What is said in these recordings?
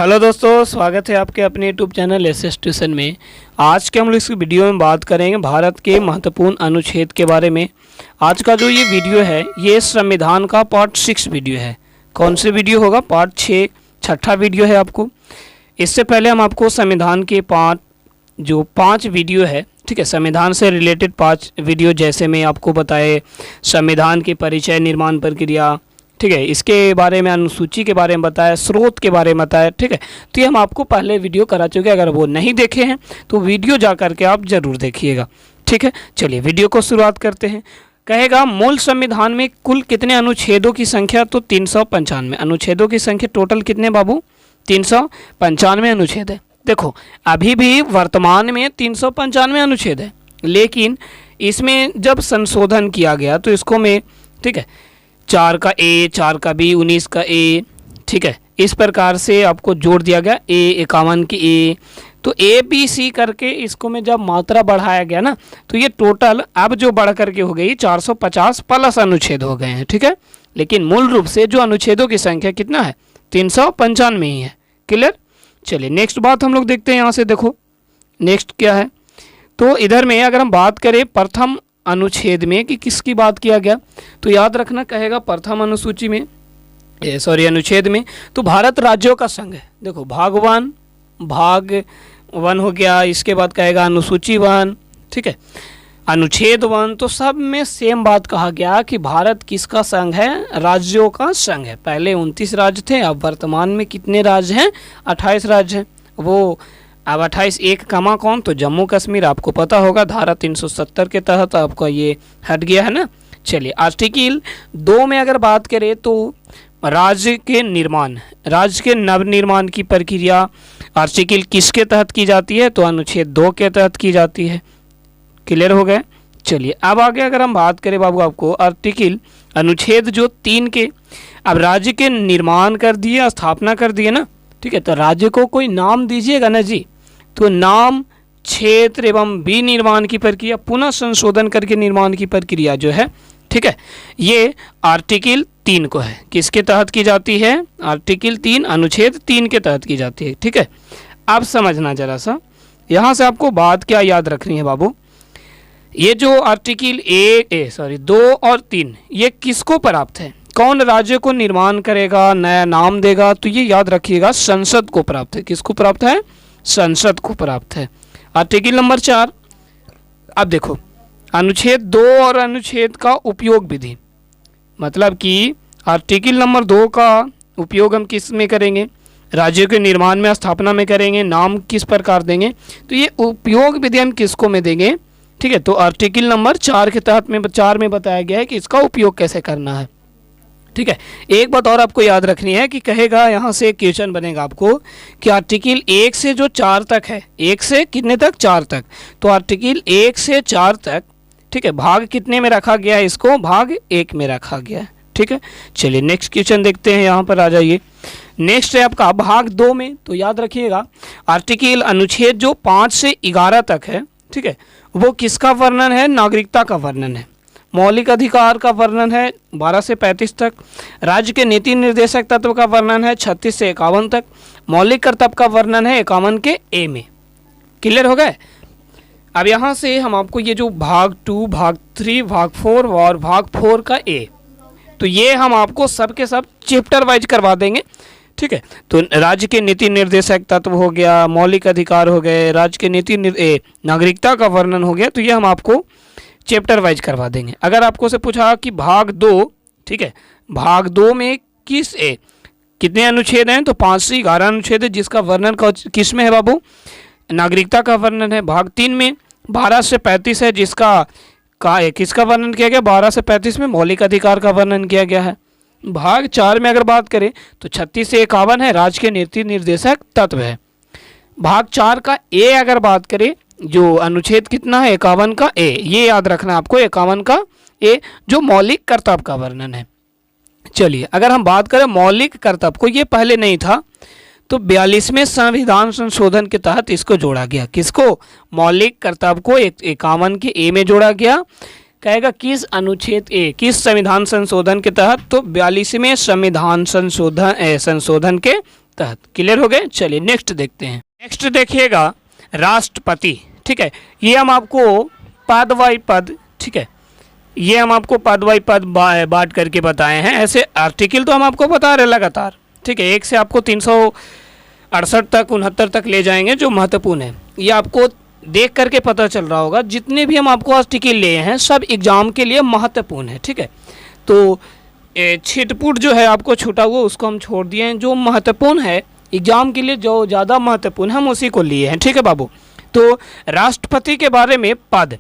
Hello दोस्तों, स्वागत है आपके अपने यूट्यूब चैनल एसएस ट्यूशन में। आज के हम लोग इस वीडियो में बात करेंगे भारत के महत्वपूर्ण अनुच्छेद के बारे में। आज का जो ये वीडियो है ये संविधान का पार्ट 6 वीडियो है। कौन से वीडियो होगा? पार्ट 6 छठा वीडियो है आपको। इससे पहले हम आपको संविधान के पाँच वीडियो है, ठीक है, संविधान से रिलेटेड 5 वीडियो, जैसे मैं आपको बताए संविधान के परिचय, निर्माण प्रक्रिया, ठीक है, इसके बारे में, अनुसूची के बारे में बताया, स्रोत के बारे में बताया, ठीक है। तो ये हम आपको पहले वीडियो करा चुके हैं। अगर वो नहीं देखे हैं तो वीडियो जा करके आप ज़रूर देखिएगा, ठीक है। चलिए वीडियो को शुरुआत करते हैं। कहेगा मूल संविधान में कुल कितने अनुच्छेदों की संख्या? तो 395 अनुच्छेदों की संख्या। टोटल कितने बाबू? 395 अनुच्छेद है। देखो अभी भी वर्तमान में 395 अनुच्छेद है, लेकिन इसमें जब संशोधन किया गया तो इसको में, ठीक है, 4 का ए, 4 का बी, 19 का ए, ठीक है, इस प्रकार से आपको जोड़ दिया गया। ए 51 की ए, तो ए बी सी करके इसको में जब मात्रा बढ़ाया गया ना, तो ये टोटल अब जो बढ़ करके हो गई 450 प्लस अनुच्छेद हो गए हैं, ठीक है। लेकिन मूल रूप से जो अनुच्छेदों की संख्या कितना है? 395 ही है। क्लियर? चलिए नेक्स्ट बात हम लोग देखते हैं। यहाँ से देखो नेक्स्ट क्या है। तो इधर में अगर हम बात करें प्रथम अनुच्छेद में कि किसकी बात किया गया, तो याद रखना, कहेगा प्रथम अनुसूची में, अनुच्छेद में, तो भारत राज्यों का संघ है। देखो भाग 1 हो गया, इसके बाद कहेगा अनुसूची 1, ठीक है, अनुच्छेद 1, तो सब में सेम बात कहा गया कि भारत किसका संघ है? राज्यों का संघ है। पहले 29 राज्य थे, अब वर्तमान में कितने राज्य हैं? 28 राज्य हैं। वो अब 28 एक कमा कौन? तो जम्मू कश्मीर, आपको पता होगा धारा 370 के तहत आपका ये हट गया है ना। चलिए आर्टिकल 2 में अगर बात करें तो राज्य के निर्माण, राज्य के नवनिर्माण की प्रक्रिया आर्टिकल किसके तहत की जाती है? तो अनुच्छेद 2 के तहत की जाती है। क्लियर हो गए? चलिए अब आगे अगर हम बात करें बाबू, आपको आर्टिकल अनुच्छेद जो 3 के, अब राज्य के निर्माण कर दिए, स्थापना कर दिए ना, ठीक है, तो राज्य को कोई नाम दीजिएगा ना जी, तो नाम, क्षेत्र एवं विनिर्माण की प्रक्रिया, पुनः संशोधन करके निर्माण की प्रक्रिया जो है, ठीक है, ये आर्टिकल 3 को है। किसके तहत की जाती है? आर्टिकल 3 अनुच्छेद 3 के तहत की जाती है, ठीक है। अब समझना जरा सा, यहाँ से आपको बात क्या याद रखनी है बाबू, ये जो आर्टिकल 2 और 3 ये किसको प्राप्त है? कौन राज्य को निर्माण करेगा, नया नाम देगा? तो ये याद रखिएगा, संसद को प्राप्त है। किसको प्राप्त है? संसद को प्राप्त है। आर्टिकल नंबर 4, अब देखो अनुच्छेद 2 और अनुच्छेद का उपयोग विधि, मतलब कि आर्टिकल नंबर 2 का उपयोग हम किस में करेंगे? राज्यों के निर्माण में, स्थापना में करेंगे। नाम किस प्रकार देंगे? तो ये उपयोग विधि हम किसको में देंगे? ठीक है, तो आर्टिकल नंबर 4 के तहत में 4 में बताया गया है कि इसका उपयोग कैसे करना है, ठीक है। एक बात और आपको याद रखनी है कि कहेगा, यहाँ से क्वेश्चन बनेगा आपको कि आर्टिकल 1 से जो 4 तक है, 1 से कितने तक? 4 तक, तो आर्टिकल 1 से 4 तक, ठीक है, भाग कितने में रखा गया है? इसको भाग 1 में रखा गया है, ठीक है। चलिए नेक्स्ट क्वेश्चन देखते हैं, यहाँ पर आ जाइए। नेक्स्ट है आपका भाग 2 में, तो याद रखिएगा आर्टिकल अनुच्छेद जो 5 से 11 तक है, ठीक है, वो किसका वर्णन है? नागरिकता का वर्णन है। मौलिक अधिकार का वर्णन है 12 से 35 तक। राज्य के नीति निर्देशक तत्व का वर्णन है 36 से 51 तक। मौलिक कर्तव्य का वर्णन है 51 के ए में। क्लियर हो गए? अब यहाँ से हम आपको ये जो भाग 2, भाग 3, भाग 4 और भाग 4 का ए, तो ये हम आपको सब के सब चैप्टर वाइज करवा देंगे, ठीक है। तो राज्य के नीति निर्देशक तत्व हो गया, मौलिक अधिकार हो गए, राज्य के नागरिकता का वर्णन हो गया, तो ये हम आपको चैप्टर वाइज करवा देंगे। अगर आपको से पूछा कि भाग 2, ठीक है, भाग 2 में कितने अनुच्छेद हैं? तो 5 से 11 अनुच्छेद है, जिसका वर्णन किस में है बाबू? नागरिकता का वर्णन है। भाग 3 में 12 से 35 है, किसका वर्णन किया गया? 12 से 35 में मौलिक अधिकार का वर्णन किया गया है। भाग 4 में अगर बात करें तो 36 से 51 है, राज्य के नीति निर्देशक तत्व है। भाग 4 का ए अगर बात करें, जो अनुच्छेद कितना है? 51 का ए, ये याद रखना आपको, 51 का ए, जो मौलिक कर्तव्य का वर्णन है। चलिए अगर हम बात करें मौलिक कर्तव्य को, ये पहले नहीं था, तो 42वें संविधान संशोधन के तहत इसको जोड़ा गया। किसको? मौलिक कर्तव्य को 51 के ए में जोड़ा गया। कहेगा किस अनुच्छेद ए, किस संविधान संशोधन के तहत? तो 42वें संविधान संशोधन के तहत। क्लियर हो गए। चलिए नेक्स्ट देखते हैं। नेक्स्ट देखिएगा राष्ट्रपति। ठीक है, ये हम आपको पद बाई पद, ठीक है, ये हम आपको पद बाई पद बांट करके बताए हैं। ऐसे आर्टिकल तो हम आपको बता रहे लगातार, ठीक है, 1 से आपको 368 तक 69 तक ले जाएंगे जो महत्वपूर्ण है। ये आपको देख करके पता चल रहा होगा जितने भी हम आपको आर्टिकल लिए हैं सब एग्जाम के लिए महत्वपूर्ण है। ठीक है, तो छिटपुट जो है आपको छूटा हुआ उसको हम छोड़ दिए हैं, जो महत्वपूर्ण है एग्जाम के लिए जो ज़्यादा महत्वपूर्ण है हम उसी को लिए हैं। ठीक है बाबू, तो राष्ट्रपति के बारे में पद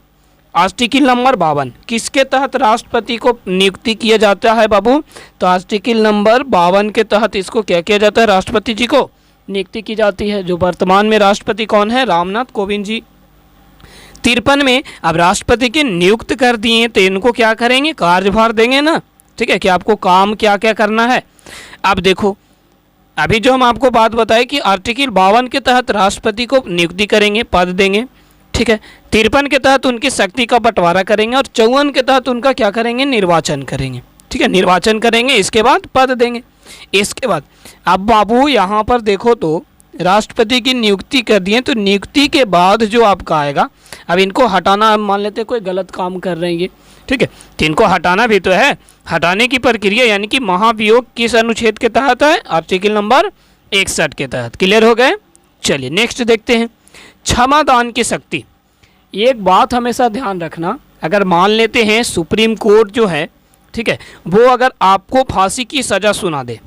आर्टिकल नंबर 52 किसके तहत राष्ट्रपति को नियुक्ति किया जाता है बाबू? तो आर्टिकल नंबर 52 के तहत इसको क्या किया जाता है? राष्ट्रपति जी को नियुक्ति की जाती है। जो वर्तमान में राष्ट्रपति कौन है? रामनाथ कोविंद जी। 53 में अब राष्ट्रपति के नियुक्त कर दिए तो इनको क्या करेंगे? कार्यभार देंगे ना। ठीक है, कि आपको काम क्या क्या करना है। अब देखो, अभी जो हम आपको बात बताए कि आर्टिकल 52 के तहत राष्ट्रपति को नियुक्ति करेंगे, पद देंगे। ठीक है, 53 के तहत उनकी शक्ति का बंटवारा करेंगे और 54 के तहत उनका क्या करेंगे? निर्वाचन करेंगे। ठीक है, निर्वाचन करेंगे, इसके बाद पद देंगे। इसके बाद अब बाबू यहाँ पर देखो तो राष्ट्रपति की नियुक्ति कर दिए, तो नियुक्ति के बाद जो आपका आएगा, अब इनको हटाना, मान लेते कोई गलत काम कर रहे हैं ये, ठीक है, तो इनको हटाना भी तो है। हटाने की प्रक्रिया यानी कि महाभियोग किस अनुच्छेद के तहत है? आर्टिकल नंबर 61 के तहत। क्लियर हो गए। चलिए नेक्स्ट देखते हैं, क्षमादान की शक्ति। एक बात हमेशा ध्यान रखना, अगर मान लेते हैं सुप्रीम कोर्ट जो है, ठीक है, वो अगर आपको फांसी की सज़ा सुना दे,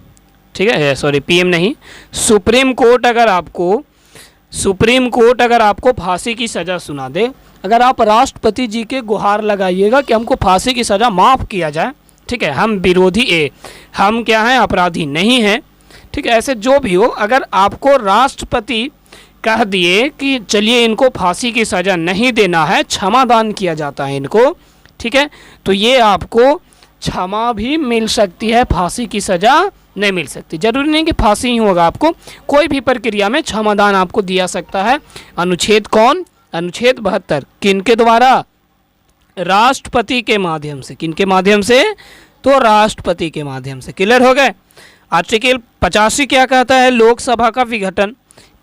ठीक है, सॉरी पीएम नहीं, सुप्रीम कोर्ट अगर आपको फांसी की सज़ा सुना दे, अगर आप राष्ट्रपति जी के गुहार लगाइएगा कि हमको फांसी की सज़ा माफ़ किया जाए, ठीक है, हम क्या हैं? अपराधी नहीं हैं। ठीक है, ऐसे जो भी हो, अगर आपको राष्ट्रपति कह दिए कि चलिए इनको फांसी की सज़ा नहीं देना है, क्षमादान किया जाता है इनको, ठीक है, तो ये आपको क्षमा भी मिल सकती है, फांसी की सज़ा नहीं मिल सकती। जरूरी नहीं कि फांसी ही होगा, आपको कोई भी प्रक्रिया में क्षमादान आपको दिया सकता है। अनुच्छेद कौन? अनुच्छेद 72 किनके द्वारा? राष्ट्रपति के माध्यम से। किनके माध्यम से? तो राष्ट्रपति के माध्यम से। क्लियर हो गए। आर्टिकल 85 क्या कहता है? लोकसभा का विघटन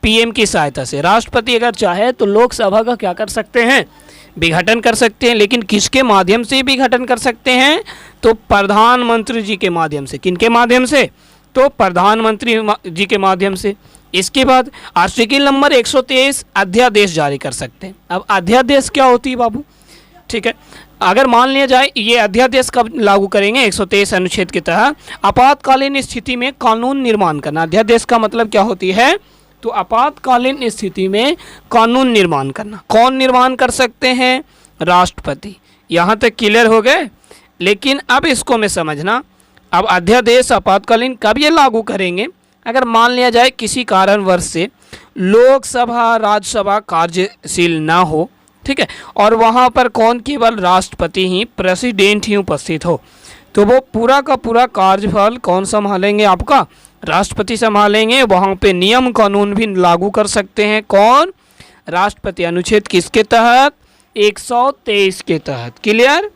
पीएम की सहायता से। राष्ट्रपति अगर चाहे तो लोकसभा का क्या कर सकते हैं? विघटन कर सकते हैं, लेकिन किसके माध्यम से विघटन कर सकते हैं? तो प्रधानमंत्री जी के माध्यम से। किनके माध्यम से? तो प्रधानमंत्री जी के माध्यम से। इसके बाद आर्टिकल नंबर 123 अध्यादेश जारी कर सकते हैं। अब अध्यादेश क्या होती है बाबू? ठीक है, अगर मान लिया जाए ये अध्यादेश कब लागू करेंगे? 123 अनुच्छेद के तहत आपातकालीन स्थिति में कानून निर्माण करना। अध्यादेश का मतलब क्या होती है? तो आपातकालीन स्थिति में कानून निर्माण करना। कौन निर्माण कर सकते हैं? राष्ट्रपति। यहाँ तक क्लियर हो गए। लेकिन अब इसको में समझना, अब अध्यादेश आपातकालीन कब ये लागू करेंगे? अगर मान लिया जाए किसी कारणवश से लोकसभा राज्यसभा कार्यशील ना हो, ठीक है, और वहाँ पर कौन? केवल राष्ट्रपति ही, प्रेसिडेंट ही उपस्थित हो, तो वो पूरा का पूरा कार्यभार कौन संभालेंगे? आपका राष्ट्रपति संभालेंगे। वहाँ पे नियम कानून भी लागू कर सकते हैं। कौन? राष्ट्रपति। अनुच्छेद किसके तहत? 123 के तहत। क्लियर।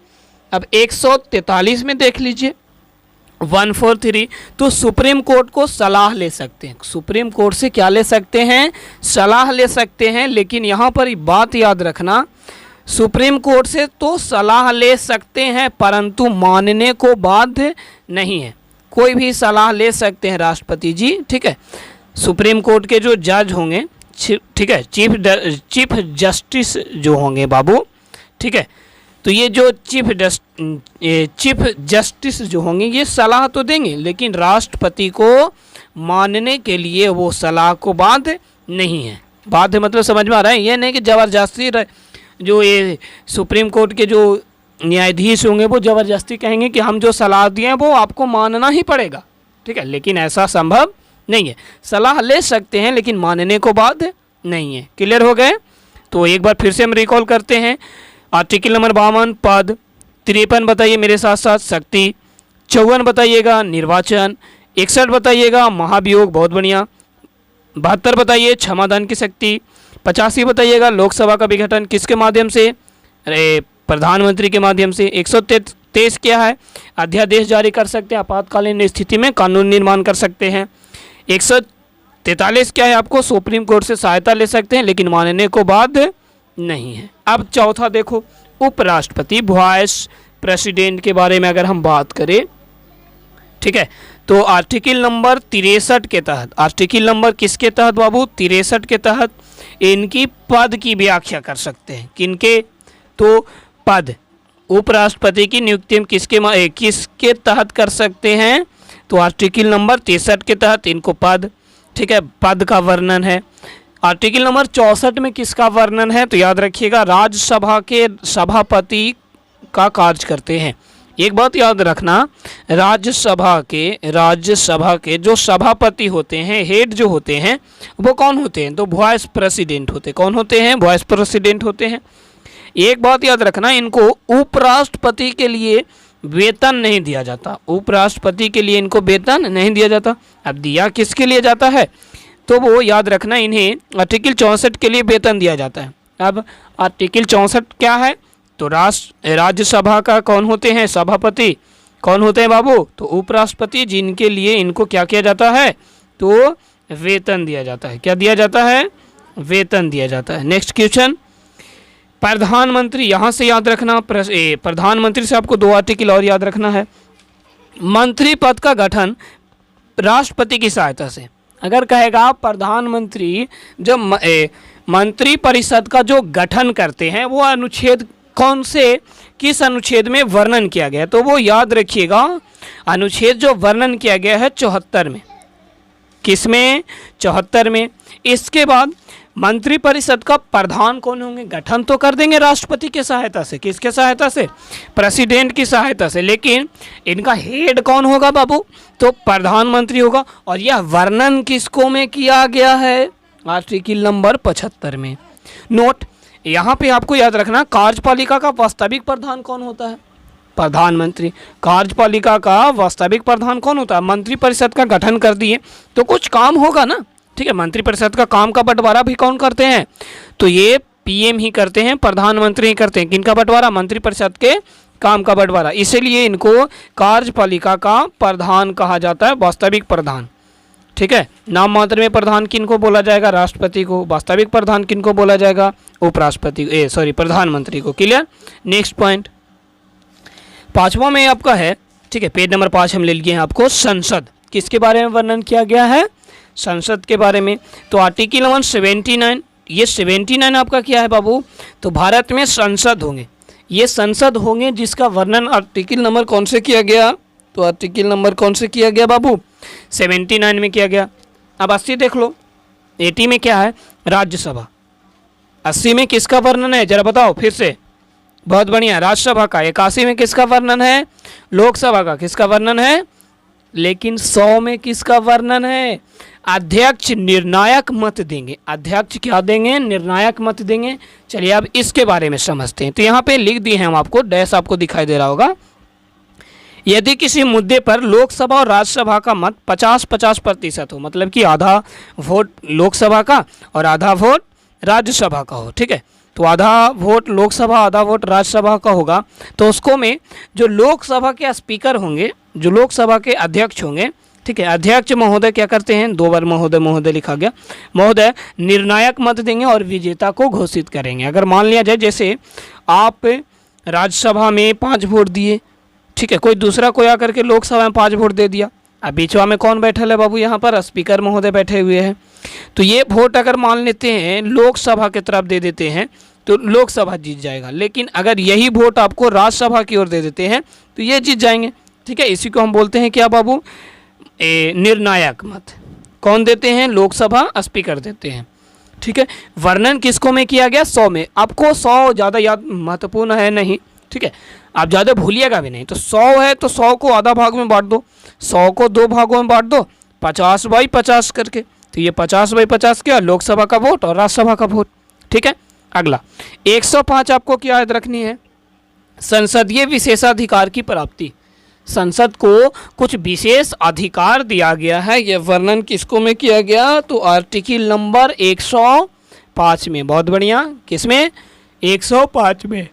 अब 143 में देख लीजिए 143, तो सुप्रीम कोर्ट को सलाह ले सकते हैं। सुप्रीम कोर्ट से क्या ले सकते हैं? सलाह ले सकते हैं। लेकिन यहाँ पर बात याद रखना, सुप्रीम कोर्ट से तो सलाह ले सकते हैं परंतु मानने को बाध्य नहीं है। कोई भी सलाह ले सकते हैं राष्ट्रपति जी, ठीक है। सुप्रीम कोर्ट के जो जज होंगे, ठीक है, चीफ जस्टिस जो होंगे बाबू, ठीक है, तो ये जो चीफ जस्टिस जो होंगे ये सलाह तो देंगे, लेकिन राष्ट्रपति को मानने के लिए वो सलाह को बाध्य नहीं है। बाध्य मतलब समझ में आ रहा है? ये नहीं कि ज़बरदस्ती जो ये सुप्रीम कोर्ट के जो न्यायाधीश होंगे वो ज़बरदस्ती कहेंगे कि हम जो सलाह दिए हैं वो आपको मानना ही पड़ेगा, ठीक है, लेकिन ऐसा संभव नहीं है। सलाह ले सकते हैं लेकिन मानने को बाध्य नहीं है। क्लियर हो गए। तो एक बार फिर से हम रिकॉल करते हैं। आर्टिकल नंबर 52 पद, 53 बताइए मेरे साथ साथ शक्ति, 54 बताइएगा निर्वाचन, 61 बताइएगा महाभियोग, बहुत बढ़िया, 72 बताइए क्षमादान की शक्ति, 85 बताइएगा लोकसभा का विघटन किसके माध्यम से? अरे प्रधानमंत्री के माध्यम से। 123 क्या है? अध्यादेश जारी कर सकते हैं, आपातकालीन स्थिति में कानून निर्माण कर सकते हैं। 43 क्या है, आपको सुप्रीम कोर्ट से सहायता ले सकते हैं लेकिन मानने को बाध्य नहीं है। अब चौथा देखो, उपराष्ट्रपति वाइस प्रेसिडेंट के बारे में अगर हम बात करें, ठीक है, तो आर्टिकल नंबर 63 के तहत, आर्टिकल नंबर किसके तहत बाबू, 63 के तहत इनकी पद की व्याख्या कर सकते हैं। किनके, तो पद, उपराष्ट्रपति की नियुक्ति हम किसके तहत कर सकते हैं, तो आर्टिकल नंबर 63 के तहत इनको पद, ठीक है, पद का वर्णन है। आर्टिकल नंबर 64 में किसका वर्णन है, तो याद रखिएगा राज्यसभा के सभापति का कार्य करते हैं। एक बात याद रखना, राज्यसभा के जो सभापति होते हैं, हेड जो होते हैं, वो कौन होते हैं, तो वाइस प्रेसिडेंट होते हैं। कौन होते हैं, वाइस प्रेसिडेंट होते हैं। एक बात याद रखना, इनको उपराष्ट्रपति के लिए वेतन नहीं दिया जाता, उपराष्ट्रपति के लिए इनको वेतन नहीं दिया जाता। अब दिया किसके लिए जाता है, तो वो याद रखना, इन्हें आर्टिकल 64 के लिए वेतन दिया जाता है। अब आर्टिकल 64 क्या है, तो राज्यसभा का कौन होते हैं, सभापति कौन होते हैं बाबू, तो उपराष्ट्रपति, जिनके लिए इनको क्या किया जाता है, तो वेतन दिया जाता है। क्या दिया जाता है, वेतन दिया जाता है। नेक्स्ट क्वेश्चन, प्रधानमंत्री, यहाँ से याद रखना, प्रधानमंत्री से आपको 2 आर्टिकल और याद रखना है। मंत्री पद का गठन राष्ट्रपति की सहायता से, अगर कहेगा प्रधानमंत्री जब मंत्री परिषद का जो गठन करते हैं वो अनुच्छेद कौन से, किस अनुच्छेद में वर्णन किया गया है, तो वो याद रखिएगा अनुच्छेद जो वर्णन किया गया है 74 में। किसमें, 74 में। इसके बाद मंत्री परिषद का प्रधान कौन होंगे, गठन तो कर देंगे राष्ट्रपति की सहायता से। किसके सहायता से, प्रेसिडेंट की सहायता से, लेकिन इनका हेड कौन होगा बाबू, तो प्रधानमंत्री होगा। और यह वर्णन किसको में किया गया है, आर्टिकल नंबर 75 में। नोट, यहाँ पे आपको याद रखना, कार्यपालिका का वास्तविक प्रधान कौन होता है, प्रधानमंत्री। कार्यपालिका का वास्तविक प्रधान कौन होता है, मंत्री परिषद का गठन कर दिए तो कुछ काम होगा ना, ठीक है। मंत्री परिषद का काम का बंटवारा भी कौन करते हैं, तो ये पीएम ही करते हैं, प्रधानमंत्री ही करते हैं। किनका बंटवारा, मंत्री परिषद के काम का बंटवारा। इसीलिए इनको कार्यपालिका का प्रधान कहा जाता है, वास्तविक प्रधान, ठीक है। नाम मात्र में प्रधान किनको बोला जाएगा, राष्ट्रपति को। वास्तविक प्रधान किनको बोला जाएगा, उपराष्ट्रपति, प्रधानमंत्री को। क्लियर। नेक्स्ट पॉइंट, 5वां में आपका है, ठीक है, पेज नंबर 5 हम ले लिए हैं आपको। संसद किसके बारे में वर्णन किया गया है, संसद के बारे में। तो आर्टिकल नंबर 79, ये 79 आपका क्या है बाबू, तो भारत में संसद होंगे, ये संसद होंगे जिसका वर्णन आर्टिकल नंबर कौन से किया गया, तो आर्टिकल नंबर कौन से किया गया बाबू, 79 में किया गया। अब 80 देख लो, 80 में क्या है, राज्यसभा। 80 में किसका वर्णन है, जरा बताओ फिर से, बहुत बढ़िया, राज्यसभा का। 81 में किसका वर्णन है, लोकसभा का। किसका वर्णन है, लेकिन 100 में किसका वर्णन है, अध्यक्ष निर्णायक मत देंगे। अध्यक्ष क्या देंगे, निर्णायक मत देंगे। चलिए अब इसके बारे में समझते हैं। तो यहाँ पे लिख दिए हैं हम आपको, डैश आपको दिखाई दे रहा होगा। यदि किसी मुद्दे पर लोकसभा और राज्यसभा का मत 50-50% हो, मतलब कि आधा वोट लोकसभा का और आधा वोट राज्यसभा का हो, ठीक है, तो आधा वोट लोकसभा आधा वोट राज्यसभा का होगा, तो उसको में जो लोकसभा के स्पीकर होंगे, जो लोकसभा के अध्यक्ष होंगे, ठीक है, अध्यक्ष महोदय क्या करते हैं, 2 बार महोदय महोदय लिखा गया, महोदय निर्णायक मत देंगे और विजेता को घोषित करेंगे। अगर मान लिया जाए जैसे आप राज्यसभा में 5 वोट दिए, ठीक है, कोई दूसरा कोई आकर के लोकसभा में 5 वोट दे दिया, अब बीचवा में कौन बैठल है बाबू, यहाँ पर स्पीकर महोदय बैठे हुए हैं, तो ये वोट अगर मान लेते हैं लोकसभा की तरफ दे देते हैं तो लोकसभा जीत जाएगा। लेकिन अगर यही वोट आपको राज्यसभा की ओर दे देते हैं तो ये जीत जाएंगे, ठीक है। इसी को हम बोलते हैं क्या बाबू, निर्णायक मत। कौन देते हैं, लोकसभा स्पीकर देते हैं, ठीक है। वर्णन किसको में किया गया, 100 में। आपको 100 ज़्यादा याद महत्वपूर्ण है नहीं, ठीक है, आप ज़्यादा भूलिएगा भी नहीं। तो 100 है तो 100 को आधा भाग में बांट दो, 100 को 2 भागों में बांट दो, 50/50 करके। तो ये 50/50 क्या, लोकसभा का वोट और राज्यसभा का वोट, ठीक है। अगला 105 आपको क्या याद रखनी है, संसदीय विशेषाधिकार की प्राप्ति। संसद को कुछ विशेष अधिकार दिया गया है, यह वर्णन किसको में किया गया, तो आर्टिकल नंबर 105 में। बहुत बढ़िया, किसमें, 105 में।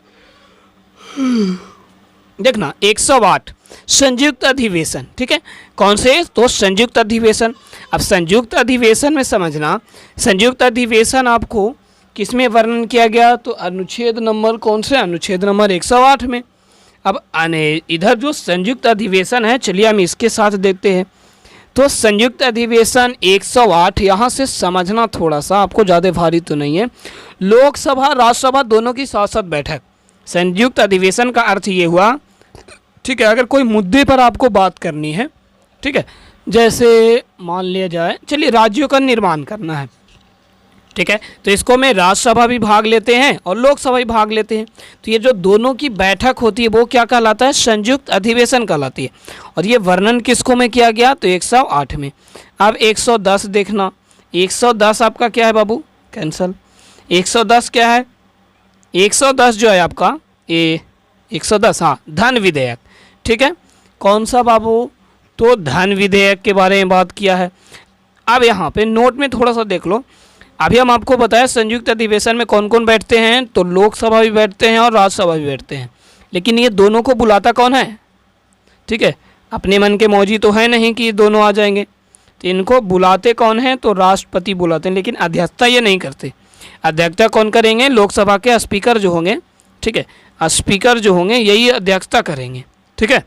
देखना 108 संयुक्त अधिवेशन, ठीक है, कौन से, तो संयुक्त अधिवेशन। अब संयुक्त अधिवेशन में समझना, संयुक्त अधिवेशन आपको किसमें वर्णन किया गया, तो अनुच्छेद नंबर कौन से, अनुच्छेद नंबर 108 में। अब इधर जो संयुक्त अधिवेशन है, चलिए हम इसके साथ देखते हैं। तो संयुक्त अधिवेशन 108 यहाँ से समझना थोड़ा सा, आपको ज़्यादा भारी तो नहीं है। लोकसभा राज्यसभा दोनों की साथ साथ बैठक, संयुक्त अधिवेशन का अर्थ ये हुआ, ठीक है, अगर कोई मुद्दे पर आपको बात करनी है, ठीक है, जैसे मान लिया जाए, चलिए राज्यों का निर्माण करना है, ठीक है, तो इसको में राज्यसभा भी भाग लेते हैं और लोकसभा भी भाग लेते हैं। तो ये जो दोनों की बैठक होती है वो क्या कहलाता है, संयुक्त अधिवेशन कहलाती है। और ये वर्णन किसको में किया गया, तो 108 में। अब 110 देखना, 110 आपका क्या है बाबू, कैंसल। 110 क्या है, 110 जो है आपका ये 110, हाँ, धन विधेयक, ठीक है, कौन सा बाबू, तो धन विधेयक के बारे में बात किया है। अब यहाँ पे नोट में थोड़ा सा देख लो, अभी हम आपको बताया संयुक्त अधिवेशन में कौन कौन बैठते हैं, तो लोकसभा भी बैठते हैं और राज्यसभा भी बैठते हैं, लेकिन ये दोनों को बुलाता कौन है, ठीक है, अपने मन के मौजी तो है नहीं कि ये दोनों आ जाएंगे, तो इनको बुलाते कौन है, तो राष्ट्रपति बुलाते हैं, लेकिन अध्यक्षता ये नहीं करते। अध्यक्षता कौन करेंगे, लोकसभा के स्पीकर जो होंगे, ठीक है, स्पीकर जो होंगे यही अध्यक्षता करेंगे, ठीक है।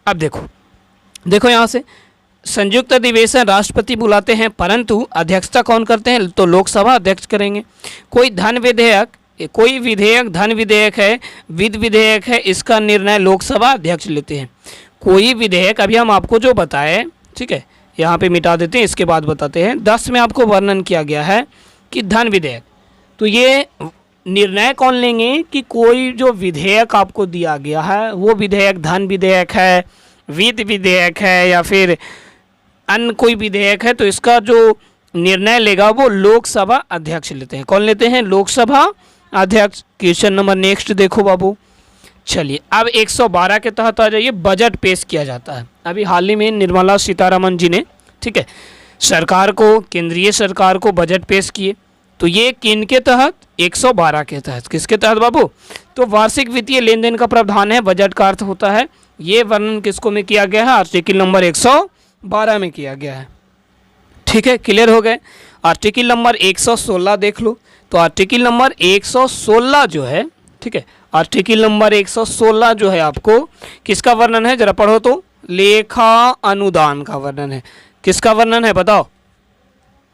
अब देखो यहाँ से संयुक्त अधिवेशन राष्ट्रपति बुलाते हैं, परंतु अध्यक्षता कौन करते हैं, तो लोकसभा अध्यक्ष करेंगे। कोई विधेयक धन विधेयक है, विधि विधेयक है, इसका निर्णय लोकसभा अध्यक्ष लेते हैं। कोई विधेयक अभी हम आपको जो बताए, ठीक है, यहाँ पे मिटा देते हैं, इसके बाद बताते हैं। 10 में आपको वर्णन किया गया है कि धन विधेयक, तो ये निर्णय कौन लेंगे कि कोई जो विधेयक आपको दिया गया है वो विधेयक धन विधेयक है, विधि विधेयक है या फिर अन्य कोई विधेयक है, तो इसका जो निर्णय लेगा वो लोकसभा अध्यक्ष लेते हैं। कौन लेते हैं, लोकसभा अध्यक्ष। क्वेश्चन नंबर नेक्स्ट देखो बाबू, चलिए अब 112 के तहत आ जाइए। बजट पेश किया जाता है। अभी हाल ही में निर्मला सीतारमण जी ने, ठीक है, सरकार को, केंद्रीय सरकार को बजट पेश किए, तो ये किन के तहत, 112 के तहत। किसके तहत बाबू, तो वार्षिक वित्तीय लेन देन का प्रावधान है, बजट का अर्थ होता है। ये वर्णन किसको में किया गया है, आर्टिकल नंबर 112 में किया गया है, ठीक है, क्लियर हो गए। आर्टिकल नंबर 116 देख लो, तो आर्टिकल नंबर 116 जो है, ठीक है, आर्टिकल नंबर 116 जो है आपको किसका वर्णन है, जरा पढ़ो तो, लेखा अनुदान का वर्णन है। किसका वर्णन है बताओ,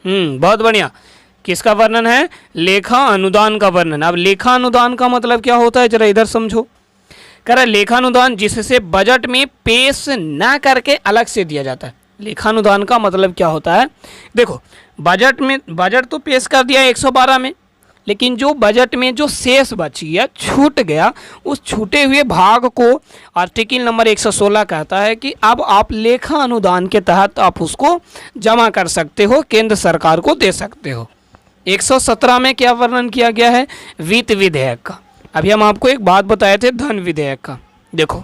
बहुत बढ़िया, किसका वर्णन है, लेखा अनुदान का वर्णन। अब लेखा अनुदान का मतलब क्या होता है, जरा इधर समझो। कह रहा है लेखानुदान जिससे बजट में पेश ना करके अलग से दिया जाता है। लेखानुदान का मतलब क्या होता है, देखो बजट तो पेश कर दिया 112 में, लेकिन जो बजट में जो शेष बची है, छूट गया, उस छूटे हुए भाग को आर्टिकल नंबर 116 कहता है कि अब आप लेखा अनुदान के तहत आप उसको जमा कर सकते हो, केंद्र सरकार को दे सकते हो। 117 में क्या वर्णन किया गया है, वित्त विधेयक का। अभी हम आपको एक बात बताए थे धन विधेयक का। देखो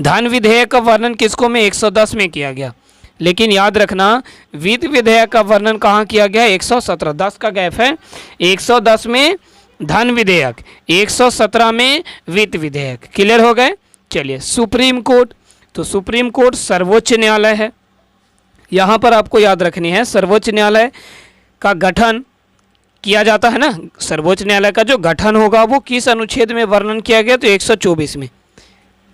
धन विधेयक का वर्णन किसको में, 110 में किया गया, लेकिन याद रखना वित्त विधेयक का वर्णन कहाँ किया गया, 117, 10 का गैप है। 110 में धन विधेयक, 117 में वित्त विधेयक। क्लियर हो गए। चलिए सुप्रीम कोर्ट, तो सुप्रीम कोर्ट सर्वोच्च न्यायालय है। यहाँ पर आपको याद रखनी है सर्वोच्च न्यायालय का गठन किया जाता है ना। सर्वोच्च न्यायालय का जो गठन होगा वो किस अनुच्छेद में वर्णन किया गया, तो 124 में।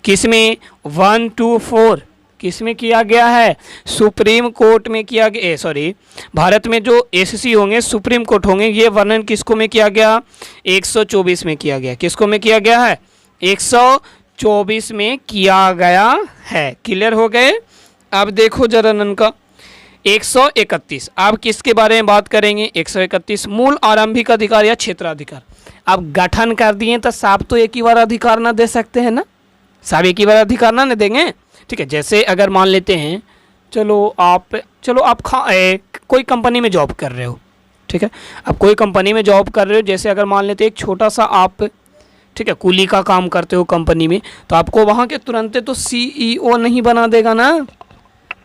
किस में, 1 to 4 किस में किया गया है, सुप्रीम कोर्ट में किया गया। सॉरी, भारत में जो एससी होंगे, सुप्रीम कोर्ट होंगे, ये वर्णन किसको में किया गया, 124 में किया गया। किसको में किया गया है, 124 में किया गया है। क्लियर हो गए। अब देखो जरा नन का 131, अब किसके बारे में बात करेंगे, 131 मूल आरंभिक अधिकार या क्षेत्राधिकार। अब गठन कर दिए तो साहब तो एक ही बार अधिकार ना दे सकते हैं ना, साहब एक ही बार अधिकार ना देंगे। ठीक है, जैसे अगर मान लेते हैं, चलो आप कोई कंपनी में जॉब कर रहे हो, ठीक है, अब कोई कंपनी में जॉब कर रहे हो, जैसे अगर मान लेते हैं एक छोटा सा आप, ठीक है, कुली का काम करते हो कंपनी में, तो आपको वहाँ के तुरंत तो CEO नहीं बना देगा ना,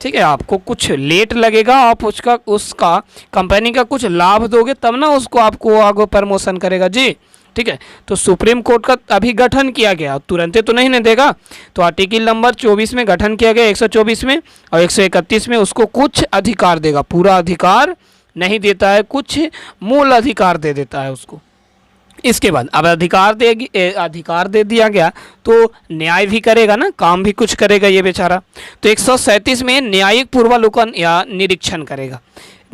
ठीक है, आपको कुछ लेट लगेगा, आप उसका कंपनी का कुछ लाभ दोगे तब ना उसको आपको आगे प्रमोशन करेगा जी। ठीक है। तो सुप्रीम कोर्ट का अभी गठन किया गया, तुरंत तो नहीं न देगा। तो आर्टिकल नंबर 24 में गठन किया गया 124 में, और 131 में उसको कुछ अधिकार देगा, पूरा अधिकार नहीं देता है, कुछ मूल अधिकार दे देता है उसको। इसके बाद अब अधिकार दे दिया गया तो न्याय भी करेगा ना, काम भी कुछ करेगा ये बेचारा। तो 137 में न्यायिक पूर्वावलोकन या निरीक्षण करेगा।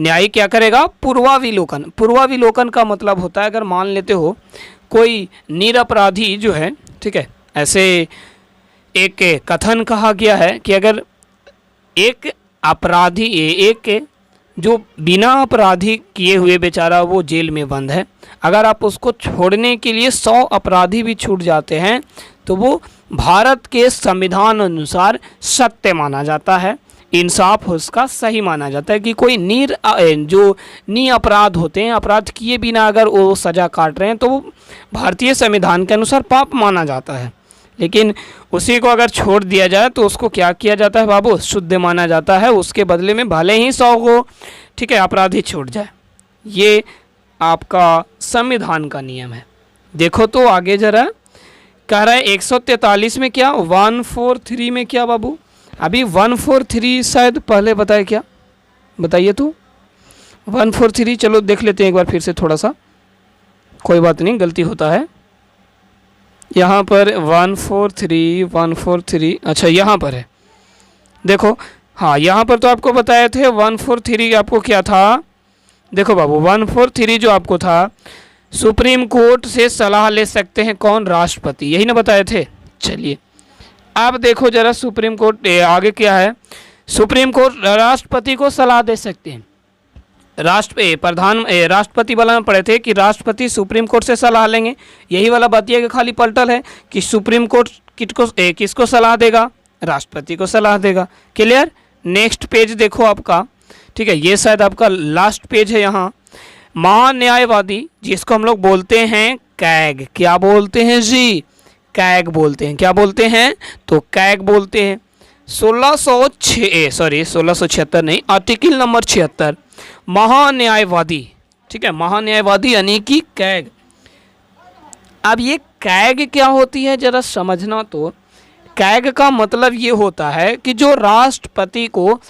न्यायिक क्या करेगा? पूर्वाविलोकन। पूर्वाविलोकन का मतलब होता है, अगर मान लेते हो कोई निरपराधी जो है, ठीक है, ऐसे एक कथन कहा गया है कि अगर एक अपराधी, एक जो बिना अपराधी किए हुए बेचारा वो जेल में बंद है, अगर आप उसको छोड़ने के लिए 100 अपराधी भी छूट जाते हैं तो वो भारत के संविधान अनुसार सत्य माना जाता है, इंसाफ उसका सही माना जाता है कि कोई जो अपराध होते हैं, अपराध किए बिना अगर वो सज़ा काट रहे हैं तो वो भारतीय संविधान के अनुसार पाप माना जाता है। लेकिन उसी को अगर छोड़ दिया जाए तो उसको क्या किया जाता है बाबू? शुद्ध माना जाता है। उसके बदले में भले ही 100 को, ठीक है, अपराधी छूट जाए। ये आपका संविधान का नियम है। देखो तो आगे जरा कह रहा है 143 में क्या, 143 में क्या बाबू? अभी 143 शायद पहले बताए, क्या बताइए तो? 143 चलो देख लेते हैं एक बार फिर से थोड़ा सा, कोई बात नहीं, गलती होता है। यहाँ पर 143 अच्छा यहाँ पर है, देखो। हाँ, यहाँ पर तो आपको बताए थे 143 आपको क्या था? देखो बाबू 143 जो आपको था, सुप्रीम कोर्ट से सलाह ले सकते हैं कौन? राष्ट्रपति, यही ना बताए थे। चलिए अब देखो जरा सुप्रीम कोर्ट आगे क्या है। सुप्रीम कोर्ट राष्ट्रपति को सलाह दे सकते हैं। राष्ट्रपति वाला में पढ़े थे कि राष्ट्रपति सुप्रीम कोर्ट से सलाह लेंगे, यही वाला बातिया के खाली पलटल है कि सुप्रीम कोर्ट किसको सलाह देगा? राष्ट्रपति को सलाह देगा। क्लियर? नेक्स्ट पेज देखो आपका, ठीक है, ये शायद आपका लास्ट पेज है। यहाँ महान्यायवादी जिसको हम लोग बोलते हैं कैग, क्या बोलते हैं जी? कैग बोलते हैं। क्या बोलते हैं? तो कैग बोलते हैं। 1676 नहीं, आर्टिकल नंबर 76 महान्यायवादी, ठीक है, महान्यायवादी यानी कि कैग। अब ये कैग क्या होती है जरा समझना। तो कैग का मतलब ये होता है कि जो राष्ट्रपति को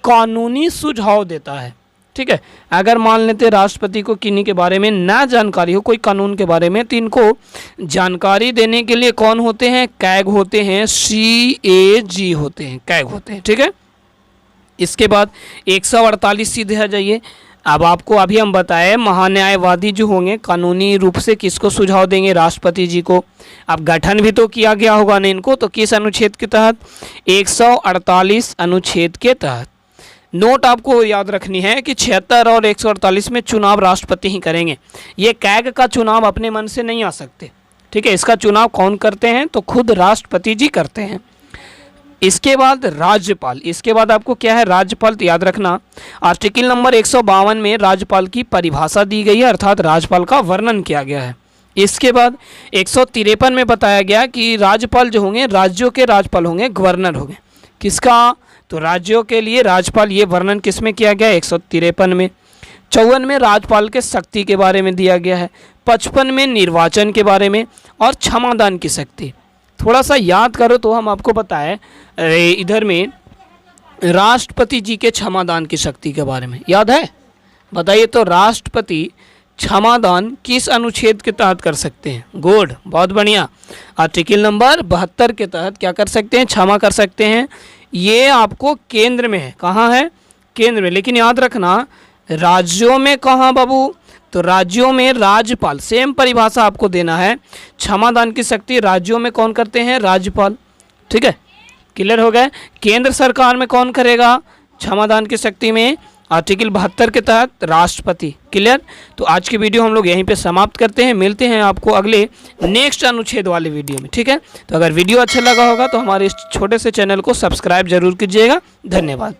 कानूनी सुझाव देता है, ठीक है। अगर मान लेते राष्ट्रपति को किन्हीं के बारे में ना जानकारी हो, कोई कानून के बारे में, तो इनको जानकारी देने के लिए कौन होते हैं? कैग होते हैं, CAG होते हैं, कैग होते हैं, ठीक है। इसके बाद 148 सीधे आ जाइए। अब आपको अभी हम बताएं महान्यायवादी जो होंगे कानूनी रूप से किसको सुझाव देंगे? राष्ट्रपति जी को। अब गठन भी तो किया गया होगा ना इनको, तो किस अनुच्छेद के तहत? 148 अनुच्छेद के तहत। नोट आपको याद रखनी है कि 76 और 148 में चुनाव राष्ट्रपति ही करेंगे। ये कैग का चुनाव अपने मन से नहीं आ सकते, ठीक है। इसका चुनाव कौन करते हैं? तो खुद राष्ट्रपति जी करते हैं। इसके बाद राज्यपाल, इसके बाद आपको क्या है? राज्यपाल। तो याद रखना आर्टिकल नंबर 152 में राज्यपाल की परिभाषा दी गई है, अर्थात राज्यपाल का वर्णन किया गया है। इसके बाद 153 में बताया गया कि राज्यपाल जो होंगे राज्यों के राज्यपाल होंगे, गवर्नर होंगे। किसका? तो राज्यों के लिए राज्यपाल। ये वर्णन किस में किया गया? 153 में। 54 में राज्यपाल के शक्ति के बारे में दिया गया है। 55 में निर्वाचन के बारे में, और क्षमादान की शक्ति। थोड़ा सा याद करो तो हम आपको बताएं इधर में राष्ट्रपति जी के क्षमादान की शक्ति के बारे में याद है? बताइए तो राष्ट्रपति क्षमादान किस अनुच्छेद के तहत कर सकते हैं? गुड, बहुत बढ़िया। आर्टिकल नंबर 72 के तहत क्या कर सकते हैं? क्षमा कर सकते हैं। ये आपको केंद्र में है। कहाँ है? केंद्र में। लेकिन याद रखना राज्यों में कहाँ बाबू? तो राज्यों में राज्यपाल। सेम परिभाषा आपको देना है। क्षमादान की शक्ति राज्यों में कौन करते हैं? राज्यपाल, ठीक है। क्लियर हो गया? केंद्र सरकार में कौन करेगा क्षमादान की शक्ति में? आर्टिकल 72 के तहत राष्ट्रपति। क्लियर? तो आज की वीडियो हम लोग यहीं पे समाप्त करते हैं। मिलते हैं आपको अगले नेक्स्ट अनुच्छेद वाले वीडियो में, ठीक है। तो अगर वीडियो अच्छा लगा होगा तो हमारे इस छोटे से चैनल को सब्सक्राइब जरूर कीजिएगा। धन्यवाद।